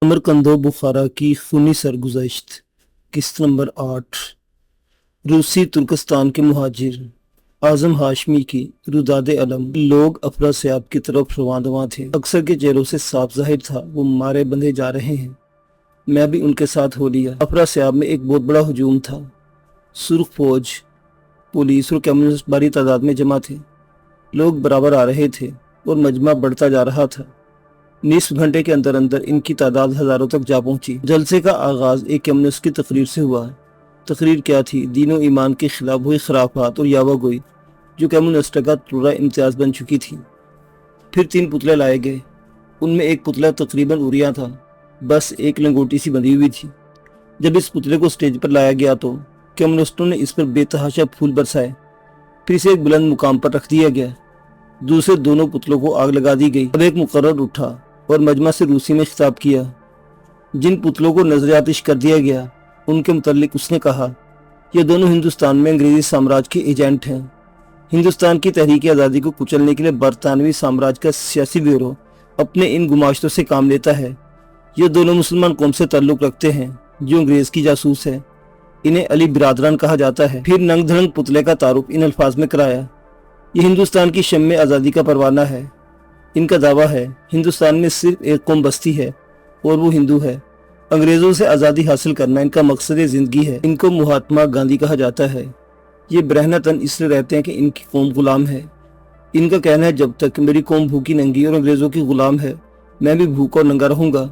समरकंद बुखारा की खूनी सरगुज़श्त। किस्त नंबर 8। रूसी तुर्कस्तान के मुहाजिर आज़म हाशमी की रुदाद अलम लोग अफरासियाब की तरफ रवां थे। अक्सर के चेहरों से साफ जाहिर था वो मारे बंधे जा रहे हैं। मैं भी उनके साथ हो लिया। अफरासियाब में एक बहुत बड़ा हुजूम था। सुर्ख फौज, पुलिस और कम्युनिस्ट भारी तादाद में जमा थे। लोग बराबर आ रहे थे और मजमा बढ़ता जा रहा था। निस्फ घंटे के अंदर अंदर इनकी तादाद हजारों तक जा पहुंची। जलसे का आगाज एक कम्युनिस्ट की तकरीर से हुआ। तकरीर क्या थी? दीनों ईमान के खिलाफ हुई खराफात और यावागोई जो कम्युनिस्ट का तुर्रा इम्तियाज बन चुकी थी। फिर 3 पुतले लाए गए। उनमें एक पुतला तकरीबन उरिया था, बस एक लंगोटी सी बंधी हुई थी। जब इस पुतले को स्टेज पर लाया गया तो कम्युनिस्टों ने इस पर बेतहाशा फूल बरसाए। फिर इसे एक बुलंद मुकाम पर रख दिया गया। दूसरे दोनों पुतलों को आग लगा दी गई। अब एक मुकर्रर उठा और मजमा से रूसी में खिताब किया। जिन पुतलों को नजर आतिश कर दिया गया उनके मुतल्लिक उसने कहा, ये दोनों हिंदुस्तान में अंग्रेजी साम्राज्य के एजेंट हैं। हिंदुस्तान की तहरीक आज़ादी को कुचलने के लिए बरतानवी साम्राज्य का सियासी ब्यूरो अपने इन गुमाश्तों से काम लेता है। ये दोनों मुसलमान कौम से ताल्लुक रखते हैं जो अंग्रेज की जासूस है। इन्हें अली बिरादरान कहा जाता है। फिर नंग धड़ंग पुतले का तारुफ इन अल्फाज में कराया, ये हिंदुस्तान की शम्मे आज़ादी का परवाना है। इनका दावा है हिंदुस्तान में सिर्फ एक कौम बसती है और वो हिंदू है। अंग्रेजों से आज़ादी हासिल करना इनका मकसद ज़िंदगी है। इनको महात्मा गांधी कहा जाता है। ये ब्रहनतन इसलिए रहते हैं कि इनकी कौम गुलाम है। इनका कहना है जब तक मेरी कौम भूखी नंगी और अंग्रेज़ों की गुलाम है मैं भी भूखा और नंगा रहूंगा।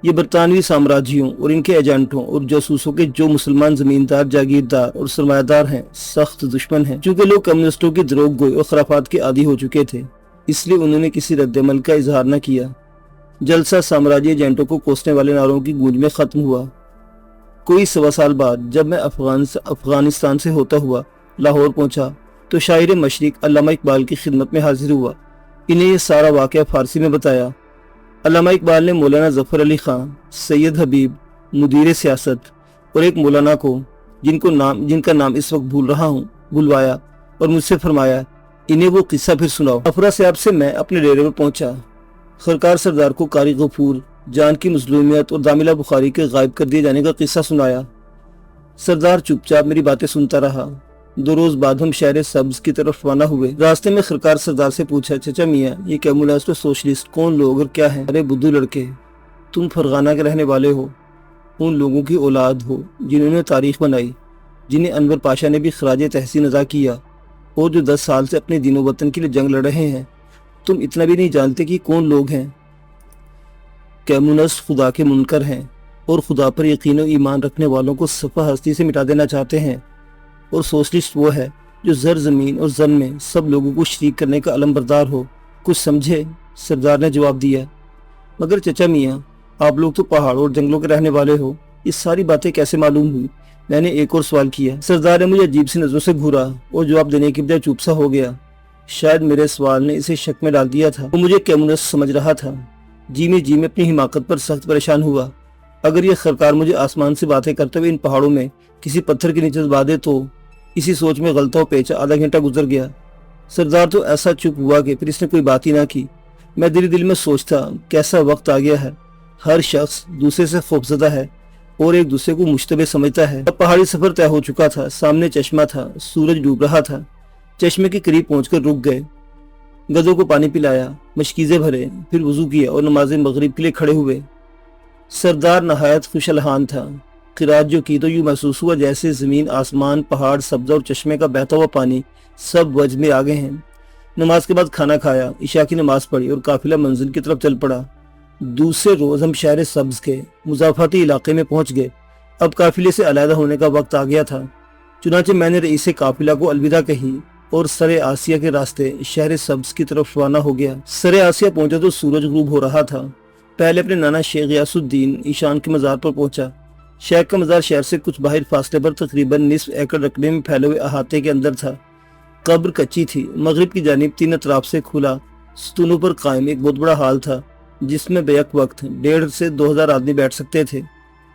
ये बरतानवी साम्राज्यों और इनके एजेंटों और जासूसों के जो मुसलमान जमींदार, जागीरदार और सरमायादार हैं सख्त दुश्मन हैं। चूँकि लोग कम्युनिस्टों की दरोग गोई और खराफात के आदी हो चुके थे इसलिए उन्होंने किसी रद्दमल का इजहार न किया। जलसा साम्राज्य एजेंटों को कोसने वाले नारों की गूंज में खत्म हुआ। कोई 1.25 साल बाद जब मैं अफगानिस्तान से होता हुआ लाहौर पहुंचा तो शायर मशरिक अल्लामा इकबाल की खिदमत में हाजिर हुआ। इन्हें यह सारा वाक़या फारसी में बताया। अल्लामा इकबाल ने मौलाना जफर अली खान, सैयद हबीब, मुदीर सियासत और एक मौलाना को जिनका नाम इस वक्त भूल रहा हूँ बुलवाया और मुझसे फरमाया इन्हें वो किस्सा फिर सुनाओ। अफरासियाब से मैं अपने डेरे में पहुंचा। खरकार सरदार को कारी गफूर, जान की मजलूमियत और दामिला बुखारी के गायब कर दिए जाने का किस्सा सुनाया। सरदार चुपचाप मेरी बातें सुनता रहा। 2 रोज बाद हम शहर सब्ज की तरफ रवाना हुए। रास्ते में खरकार सरदार से पूछा, चाचा मियाँ ये कम्युनिस्ट और सोशलिस्ट कौन लोग और क्या है? अरे बुद्धू लड़के, तुम फरगाना के रहने वाले हो, उन लोगों की औलाद हो जिन्होंने तारीख बनाई, जिन्हें अनवर पाशा ने भी खराज तहसीन अदा किया और जो 10 साल से अपने दीनों वतन के लिए जंग लड़ रहे हैं। तुम इतना भी नहीं जानते कि कौन लोग हैं। कम्युनिस्ट खुदा के मुनकर हैं और खुदा पर यकीन और ईमान रखने वालों को सफ़ा हस्ती से मिटा देना चाहते हैं। और सोशलिस्ट वो है जो जर ज़मीन और जन में सब लोगों को शरीक करने का अलमबरदार हो। कुछ समझे? सरदार ने जवाब दिया, मगर चचा मियाँ आप लोग तो पहाड़ों और जंगलों के रहने वाले हो, ये सारी बातें कैसे मालूम हुई? मैंने एक और सवाल किया। सरदार ने मुझे अजीब सी नजरों से घूरा और जवाब देने की बजाय चुप सा हो गया। शायद मेरे सवाल ने इसे शक में डाल दिया था। वो मुझे कम्युनिस्ट समझ रहा था। जी में अपनी हिमाकत पर सख्त परेशान हुआ। अगर ये सरकार मुझे आसमान से बातें करते हुए इन पहाड़ों में किसी पत्थर के नीचे दबा दे तो? इसी सोच में गलता पेचा आधा घंटा गुजर गया। सरदार तो ऐसा चुप हुआ कि फिर इसने कोई बात ही ना की। मैं दिल में सोचता कैसा वक्त आ गया है। हर शख्स दूसरे से खौफजदा है और एक दूसरे को मुश्तबे समझता है। अब पहाड़ी सफर तय हो चुका था। सामने चश्मा था, सूरज डूब रहा था। चश्मे के करीब पहुंचकर रुक गए। गधों को पानी पिलाया, मशकीज़े भरे, फिर वजू किया और नमाज मगरिब के लिए खड़े हुए। सरदार नहायत खुशलहान था। क़िरात जो की तो यूँ महसूस हुआ जैसे ज़मीन, आसमान, पहाड़, सब्ज़ा और चश्मे का बहता हुआ पानी सब वजह में आ गए हैं। नमाज के बाद खाना खाया, इशा की नमाज पढ़ी और काफिला मंजिल की तरफ चल पड़ा। दूसरे रोज हम शहर सब्ज के मुजाफाती इलाके में पहुंच गए। अब काफिले से अलहदा होने का वक्त आ गया था। चुनांचे मैंने रईस काफिला को अलविदा कही और सरे आसिया के रास्ते शहर सब्ज की तरफ रवाना हो गया। सरे आसिया पहुंचा तो सूरज गुरूब हो रहा था। पहले अपने नाना शेख गयासुद्दीन ईशान के मज़ार पर पहुंचा। शेख का मज़ार शहर से कुछ बाहर फासले पर तकरीबन निस्फ एकड़ रकबे में फैले हुए अहाते के अंदर था। कब्र कच्ची थी। मगरिब की जानिब 3 अतराफ से खुला स्तूनों पर कायम एक बहुत बड़ा हाल था जिसमें बेक वक्त 1,500 से 2,000 आदमी बैठ सकते थे।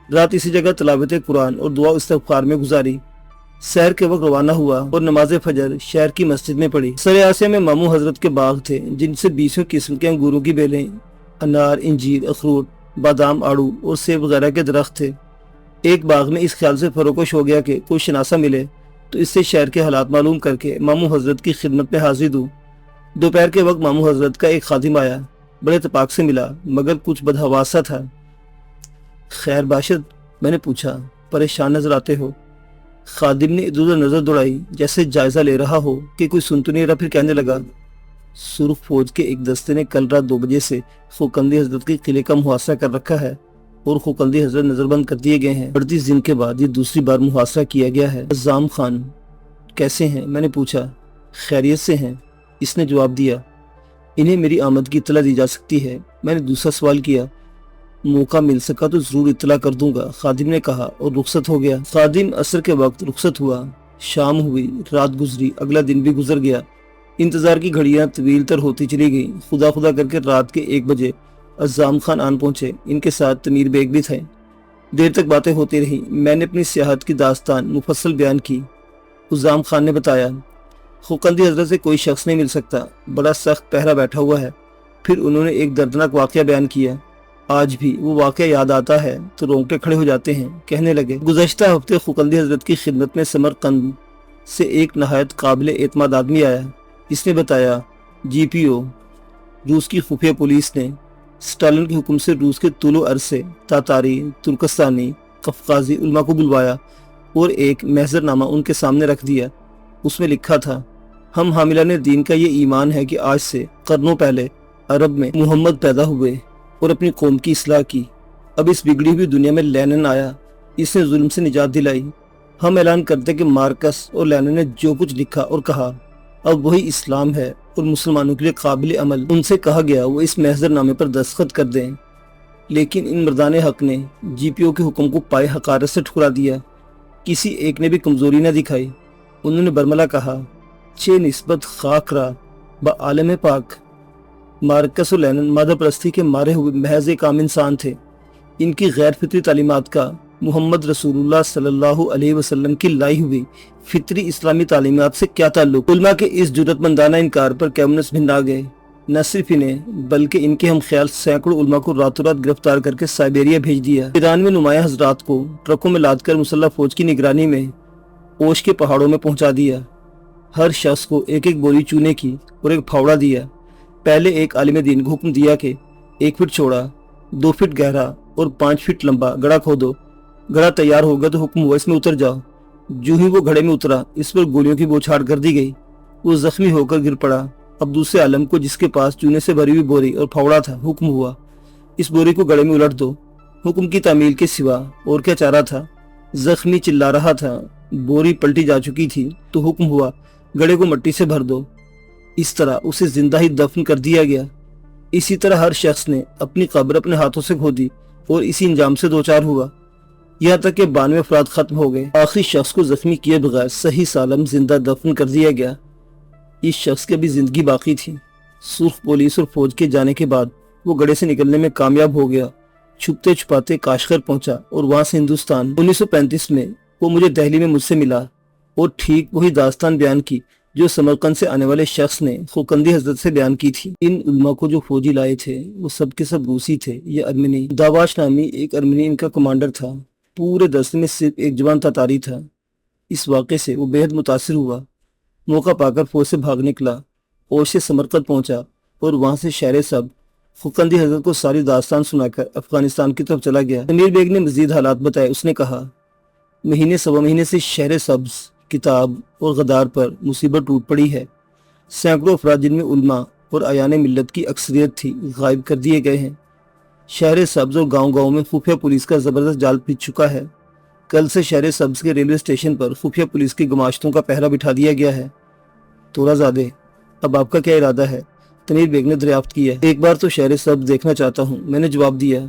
रात इसी जगह तिलावत कुरान और दुआ इस्तग़फ़ार में गुजारी। सहर के वक्त रवाना हुआ और नमाज फजर शहर की मस्जिद में पढ़ी। सरे आसिया में मामू हजरत के बाग थे जिनसे 20 किस्म के अंगूरों की बेलें, अनार, इंजीर, अखरूट बादाम, आड़ू और सेब वगैरह के दरख्त थे। एक बाग में इस ख्याल से फरोकश हो गया कि कोई शनासा मिले तो इससे शहर के हालात मालूम करके मामू हजरत की खिदमत में हाजिर दूँ। दोपहर के वक्त मामू हजरत का एक खादिम आया, बड़े इत्तेफाक से मिला मगर कुछ बदहवासा था। खैर बाशिद, मैंने पूछा, परेशान नजर आते हो। खादिम ने इधर उधर नजर दौड़ाई जैसे जायजा ले रहा हो कि कोई सुन तो नहीं रहा, फिर कहने लगा, सुर्ख फौज के एक दस्ते ने कल रात 2 बजे से खोकंदी हजरत के किले का मुहासरा कर रखा है और खोकंदी हजरत नजरबंद कर दिए गए हैं। 38 दिन के बाद ये दूसरी बार मुहासरा किया गया है। अज़्ज़ाम खान कैसे हैं? मैंने पूछा। खैरियत से हैं, इसने जवाब दिया। इन्हें मेरी आमद की इत्तला दी जा सकती है? मैंने दूसरा सवाल किया। मौका मिल सका तो जरूर इत्तला कर दूंगा, खादिम ने कहा और रुखसत हो गया। खादिम असर के वक्त रुखसत हुआ। शाम हुई, रात गुजरी, अगला दिन भी गुजर गया। इंतजार की घड़ियां तवील तर होती चली गई। खुदा खुदा करके रात के 1 बजे अज़्ज़ाम खान आन पहुंचे। इनके साथ तमीर बेग भी थे। देर तक बातें होती रही। मैंने अपनी सियाहत की दास्तान मुफस्सल बयान की। अज़्ज़ाम खान ने बताया, खोकंदी हजरत से कोई शख्स नहीं मिल सकता, बड़ा सख्त पहरा बैठा हुआ है। फिर उन्होंने एक दर्दनाक वाक़या बयान किया। आज भी वो वाक़या याद आता है तो रोंगटे खड़े हो जाते हैं। कहने लगे, गुज़श्ता हफ्ते खोकंदी हजरत की खिदमत में समरकंद से एक नहायत काबिल एतमाद आदमी आया। इसने बताया, GPO रूस की खुफिया पुलिस ने स्टालिन के हुक्म से रूस के तुलो अर्ज से तातारी, तुर्कस्तानी, कफकाजी उलमा को बुलवाया और एक महजरनामा उनके सामने रख दिया। उसमें लिखा था, हम हामिलाने दीन का ये ईमान है कि आज से करनों पहले अरब में मोहम्मद पैदा हुए और अपनी कौम की इस्लाह की। अब इस बिगड़ी हुई दुनिया में लेनिन आया, इसने जुल्म से निजात दिलाई। हम ऐलान करते कि मार्कस और लेनिन ने जो कुछ लिखा और कहा अब वही इस्लाम है और मुसलमानों के लिए काबिल अमल। उनसे कहा गया वो इस महजरनामे पर दस्तखत कर दें, लेकिन इन मर्दाने हक ने GPO के हुक्म को पाए हकारत से ठुकरा दिया। किसी एक ने भी कमजोरी न दिखाई। उन्होंने बरमला कहा, चे निस्बत खाकरा ब आलम पाक। मार्कस और लेनिन मादा परस्ती के मारे हुए महज एक आम इंसान थे। इनकी गैर फितरी तालीमात का मोहम्मद रसूलुल्लाह सल्लल्लाहु अलैहि वसल्लम की लाई हुई फितरी इस्लामी तालीमात से क्या ताल्लुक? उलमा के इस जुर्रतमंदाना इनकार पर कैमनस भिंडा गए। न सिर्फ इन्हें बल्कि इनके हम ख्याल सैकड़ों उलमा को रातों रात गिरफ्तार करके साइबेरिया भेज दिया। ईरान में नुमाया हजरात को ट्रकों में लादकर मुसल्लह फौज की निगरानी में ओश के पहाड़ों में पहुंचा दिया। हर शख्स को 1-1 बोरी चूने की और एक फावड़ा दिया। पहले एक आलिम दीन को हुक्म दिया कि 1 फीट चौड़ा, 2 फीट गहरा और 5 फीट लंबा गड़ा खोदो। गड़ा तैयार होगा तो हुक्म हुआ, इसमें उतर जाओ। जो ही वो घड़े में उतरा, इस पर गोलियों की बौछार कर दी गई। वो जख्मी होकर गिर पड़ा। अब दूसरे आलम को, जिसके पास चूने से भरी हुई बोरी और फावड़ा था, हुक्म हुआ, इस बोरी को गड़े में उलट दो। हुक्म की तामील के सिवा और क्या चारा था? जख्मी चिल्ला रहा था। बोरी पलटी जा चुकी थी तो हुक्म हुआ, गड़े को मिट्टी से भर दो। इस तरह उसे जिंदा ही दफन कर दिया गया। इसी तरह हर शख्स ने अपनी कब्र अपने हाथों से खोदी और इसी इंजाम से 2-4 हुआ, यहाँ तक कि 92 अफराद खत्म हो गए। आखिरी शख्स को जख्मी किए बगैर सही सालम जिंदा दफन कर दिया गया। इस शख्स की अभी जिंदगी बाकी थी। सुर्ख पुलिस और फौज के जाने के बाद वो गड़े से निकलने में कामयाब हो गया। छुपते छुपाते काशगर पहुंचा और वहां से हिंदुस्तान। 1935 में वो मुझे दिल्ली में मुझसे मिला और ठीक वही दास्तान बयान की जो समरकंद से आने वाले शख्स ने खोकंदी हजरत से बयान की थी। इन उलमा को जो फौजी लाए थे वो सब के सब रूसी थे या अर्मेनी। दावाश नामी एक अर्मेनी इनका कमांडर था। पूरे दस्ते में सिर्फ एक जवान तातारी था। इस वाक़े से वो बेहद मुतासिर हुआ। मौका पाकर फौज से भाग निकला और से समरकंद पहुंचा और वहां से शहर सब खोकंदी हजरत को सारी दास्तान सुनाकर अफगानिस्तान की तरफ चला गया। अमीर बेग ने मजीद हालात बताए। उसने कहा, महीने सवा महीने से शहर सब्ज, किताब और गदार पर मुसीबत टूट पड़ी है। सैकड़ों अफराद जिनमें उलमा और अयाने मिल्लत की अक्सरियत थी गायब कर दिए गए हैं। शहर सब्ज और गांव-गांव में खुफिया पुलिस का जबरदस्त जाल बिछ चुका है। कल से शहर सब्ज के रेलवे स्टेशन पर खुफिया पुलिस की गुमाश्तों का पहरा बिठा दिया गया है। तोराज़ादे, अब आपका क्या इरादा है? तमीर बेग ने दरियाफ्त किया। एक बार तो शहर सब्ज देखना चाहता हूँ, मैंने जवाब दिया।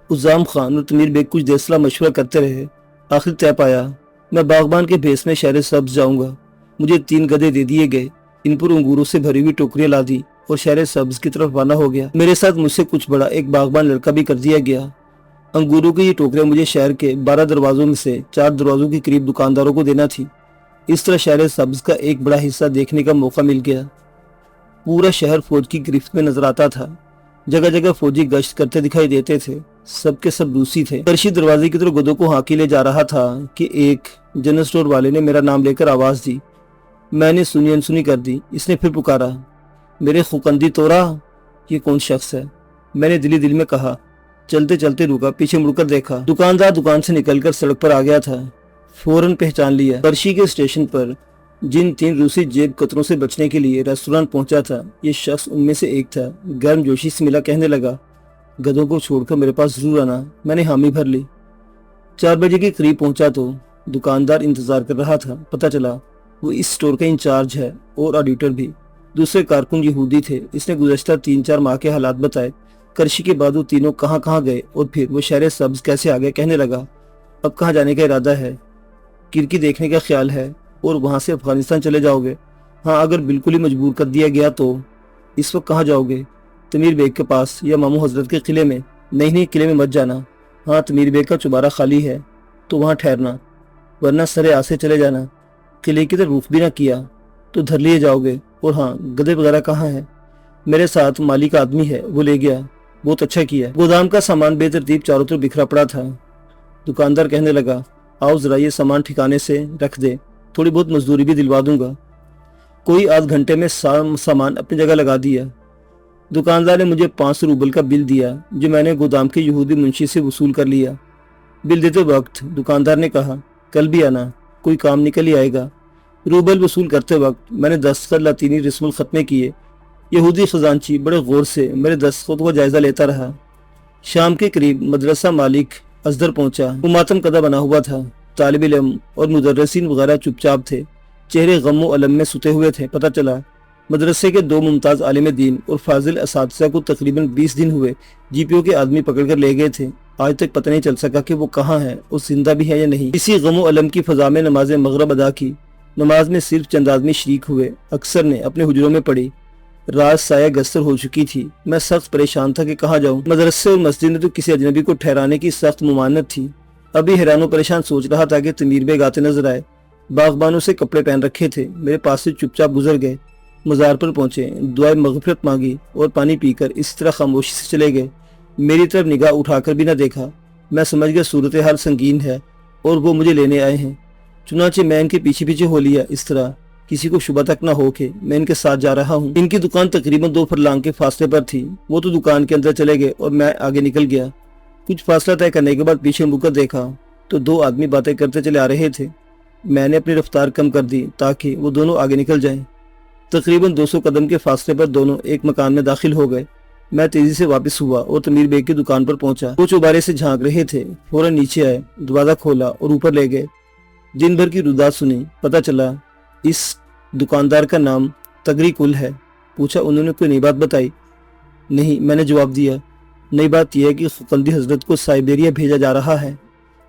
उज़्ज़ाम खान और तमीर बेग कुछ देर सलाह मशवरा करते रहे। आखिर तय पाया, मैं बागबान के भेस में शहर सब्ज जाऊंगा। मुझे 3 गधे दे दिए गए। इन पर अंगूरों से भरी हुई टोकरियां ला दी और शहर सब्ज की तरफ रवाना हो गया। मेरे साथ मुझसे कुछ बड़ा एक बागबान लड़का भी कर दिया गया। अंगूरों की ये टोकरियां मुझे शहर के 12 दरवाजों में से 4 दरवाजों के करीब दुकानदारों को देना थी। इस तरह शहर सब्ज का एक बड़ा हिस्सा देखने का मौका मिल गया। पूरा शहर फौज की गिरफ्त में नजर आता था। जगह जगह फौजी गश्त करते दिखाई देते थे। سب کے سب روسی تھے۔ کرشی دروازے کی طرف گدوں کو ہانکی لے جا رہا تھا کہ ایک جنرل سٹور والے نے میرا نام لے کر آواز دی۔ میں نے سنی انسنی کر دی۔ اس نے پھر پکارا، میرے خوکندی تورا، یہ کون شخص ہے؟ میں نے دلی دل میں کہا۔ چلتے چلتے رکا، پیچھے مڑ کر دیکھا، دکاندار دکان سے نکل کر سڑک پر آ گیا تھا۔ فوراً پہچان لیا۔ کرشی کے اسٹیشن پر جن 3 روسی جیب کتروں سے بچنے کے لیے ریسٹورانٹ پہنچا تھا، یہ شخص ان میں سے ایک تھا۔ گرم جوشی سے ملا، کہنے لگا، گدوں کو چھوڑ کر میرے پاس ضرور آنا۔ میں نے حامی بھر لی۔ 4 بجے کے قریب پہنچا تو دکاندار انتظار کر رہا تھا۔ پتہ چلا وہ اس سٹور کا انچارج ہے اور آڈیٹر بھی۔ دوسرے کارکن یہودی تھے۔ اس نے گزشتہ 3-4 ماہ کے حالات بتائے۔ کرشی کے بعد وہ تینوں کہاں کہاں گئے اور پھر وہ شہر سبز کیسے آ گئے۔ کہنے لگا، اب کہاں جانے کا ارادہ ہے؟ کرکی دیکھنے کا خیال ہے اور وہاں سے افغانستان چلے جاؤ گے؟ ہاں، اگر بالکل ہی مجبور کر دیا گیا تو؟ اس وقت کہاں جاؤ گے؟ تمیر بیگ کے پاس یا ماموں حضرت کے قلعے میں؟ نہیں، قلعے میں مت جانا۔ ہاں، تمیر بیگ کا چبارہ خالی ہے تو وہاں ٹھہرنا، ورنہ سرے آسے چلے جانا۔ قلعے کی طرف رخ بھی نہ کیا تو دھر لیے جاؤ گے۔ اور ہاں، گدے وغیرہ کہاں ہیں؟ میرے ساتھ مالی کا آدمی ہے، وہ لے گیا۔ بہت اچھا کیا۔ گودام کا سامان بے ترتیب چاروں طرف بکھرا پڑا تھا۔ دکاندار کہنے لگا، آؤ ذرا یہ سامان ٹھکانے سے رکھ دے، تھوڑی بہت مزدوری بھی دلوا دوں گا۔ کوئی آدھ گھنٹے میں سامان اپنی جگہ لگا دیا۔ دکاندار نے مجھے 500 روبل کا بل دیا، جو میں نے گودام کے یہودی منشی سے وصول کر لیا۔ بل دیتے وقت دکاندار نے کہا، کل بھی آنا، کوئی کام نکل ہی آئے گا۔ روبل وصول کرتے وقت میں نے دستخط لاطینی رسم الخط میں کیے۔ یہودی خزانچی بڑے غور سے میرے دستخط کا جائزہ لیتا رہا۔ شام کے قریب مدرسہ مالک ازدر پہنچا۔ وہ ماتم کدہ بنا ہوا تھا۔ طالب علم اور مدرسین وغیرہ چپ چاپ تھے، چہرے غم و علم میں ستے ہوئے تھے۔ پتہ چلا مدرسے کے 2 ممتاز عالم دین اور فاضل اساتذہ کو تقریباً 20 دن ہوئے جی پی او کے آدمی پکڑ کر لے گئے تھے۔ آج تک پتہ نہیں چل سکا کہ وہ کہاں ہے اور زندہ بھی ہے یا نہیں۔ اسی غم و علم کی فضا میں نماز مغرب ادا کی۔ نماز میں صرف چند آدمی شریک ہوئے، اکثر نے اپنے حجروں میں پڑھی۔ رات سایہ گستر ہو چکی تھی۔ میں سخت پریشان تھا کہ کہاں جاؤں۔ مدرسے اور مسجد میں تو کسی اجنبی کو ٹھہرانے کی سخت ممانعت تھی۔ ابھی حیران و پریشان سوچ رہا تھا کہ تمیر بیگ آتے نظر آئے۔ باغبانوں سے کپڑے پہن رکھے تھے، میرے پاس سے چپ چاپ گزر گئے۔ مزار پر پہنچے، دعائے مغفرت مانگی اور پانی پی کر اس طرح خاموشی سے چلے گئے۔ میری طرف نگاہ اٹھا کر بھی نہ دیکھا۔ میں سمجھ گیا صورتحال سنگین ہے اور وہ مجھے لینے آئے ہیں۔ چنانچہ میں ان کے پیچھے پیچھے ہو لیا، اس طرح کسی کو شبہ تک نہ ہو کہ میں ان کے ساتھ جا رہا ہوں۔ ان کی دکان تقریباً 2 فرلانگ کے فاصلے پر تھی۔ وہ تو دکان کے اندر چلے گئے اور میں آگے نکل گیا۔ کچھ فاصلہ طے کرنے کے بعد پیچھے مڑ کر دیکھا تو 2 آدمی باتیں کرتے چلے آ رہے تھے۔ میں نے اپنی رفتار کم کر دی تاکہ وہ دونوں آگے نکل جائیں۔ تقریباً 200 قدم کے فاصلے پر دونوں ایک مکان میں داخل ہو گئے۔ میں تیزی سے واپس ہوا اور تمیر بیگ کی دکان پر پہنچا۔ وہ چوبارے سے جھانک رہے تھے۔ فوراً نیچے آئے، دروازہ کھولا اور اوپر لے گئے۔ دن بھر کی رودات سنی۔ پتہ چلا اس دکاندار کا نام تگری کل ہے۔ پوچھا، انہوں نے کوئی نئی بات بتائی؟ نہیں، میں نے جواب دیا۔ نئی بات یہ ہے کہ خوکندی حضرت کو سائبیریا بھیجا جا رہا ہے،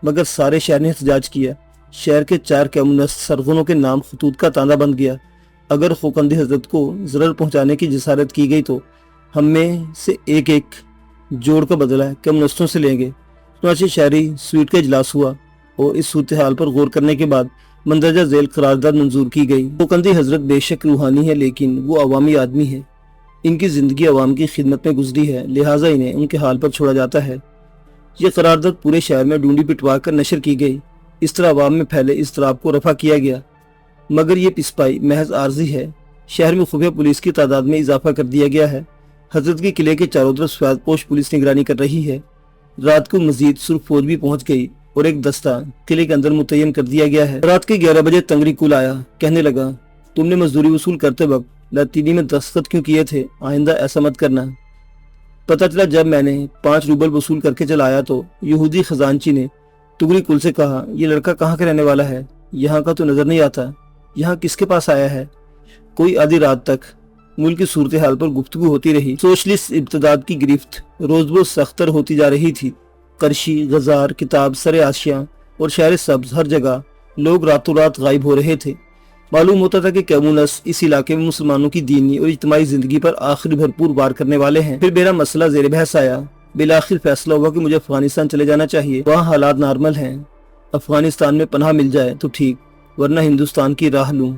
مگر سارے شہر نے احتجاج کیا۔ شہر کے 4 کمیونسٹ سرغنوں کے نام خطوط کا تاندہ بند گیا۔ اگر خوکندی حضرت کو ضرر پہنچانے کی جسارت کی گئی تو ہم میں سے ایک ایک جوڑ کا بدلہ کمیونسٹوں سے لیں گے۔ چنانچہ شہری سویٹ کا اجلاس ہوا اور اس صورتحال پر غور کرنے کے بعد مندرجہ ذیل قرارداد منظور کی گئی۔ خوکندی حضرت بے شک روحانی ہے، لیکن وہ عوامی آدمی ہے۔ ان کی زندگی عوام کی خدمت میں گزری ہے، لہٰذا انہیں ان کے حال پر چھوڑا جاتا ہے۔ یہ قرارداد پورے شہر میں ڈونڈی پٹوا کر نشر کی گئی۔ اس طرح عوام میں پھیلے اضطراب کو رفع کیا گیا، مگر یہ پسپائی محض عارضی ہے۔ شہر میں خفیہ پولیس کی تعداد میں اضافہ کر دیا گیا ہے۔ حضرت کے قلعے کے چاروں طرف سفید پوش پولیس نگرانی کر رہی ہے۔ رات کو مزید سرخ فوج بھی پہنچ گئی اور ایک دستہ قلعے کے اندر متعین کر دیا گیا ہے۔ رات کے 11 بجے تنگری کل آیا، کہنے لگا، تم نے مزدوری وصول کرتے وقت لاطینی میں دستخط کیوں کیے تھے؟ آئندہ ایسا مت کرنا۔ پتہ چلا جب میں نے 5 روبل وصول کر کے چلا آیا تو یہودی خزانچی نے تگری کل سے کہا، یہ لڑکا کہاں کا رہنے والا ہے؟ یہاں کا تو نظر نہیں آتا۔ یہاں کس کے پاس آیا ہے؟ کوئی آدھی رات تک ملک کی صورتحال پر گفتگو ہوتی رہی۔ سوشلسٹ ابتداد کی گرفت روز بروز سختر ہوتی جا رہی تھی۔ کرشی، غزار، کتاب، سر آشیاں اور شہر سبز، ہر جگہ لوگ راتوں رات غائب ہو رہے تھے۔ معلوم ہوتا تھا کہ کمیونسٹ اس علاقے میں مسلمانوں کی دینی اور اجتماعی زندگی پر آخری بھرپور وار کرنے والے ہیں۔ پھر میرا مسئلہ زیر بحث آیا۔ بالآخر فیصلہ ہوا کہ مجھے افغانستان چلے جانا چاہیے، وہاں حالات نارمل ہیں۔ افغانستان میں پناہ مل جائے تو ٹھیک، ورنہ ہندوستان کی راہ لوں۔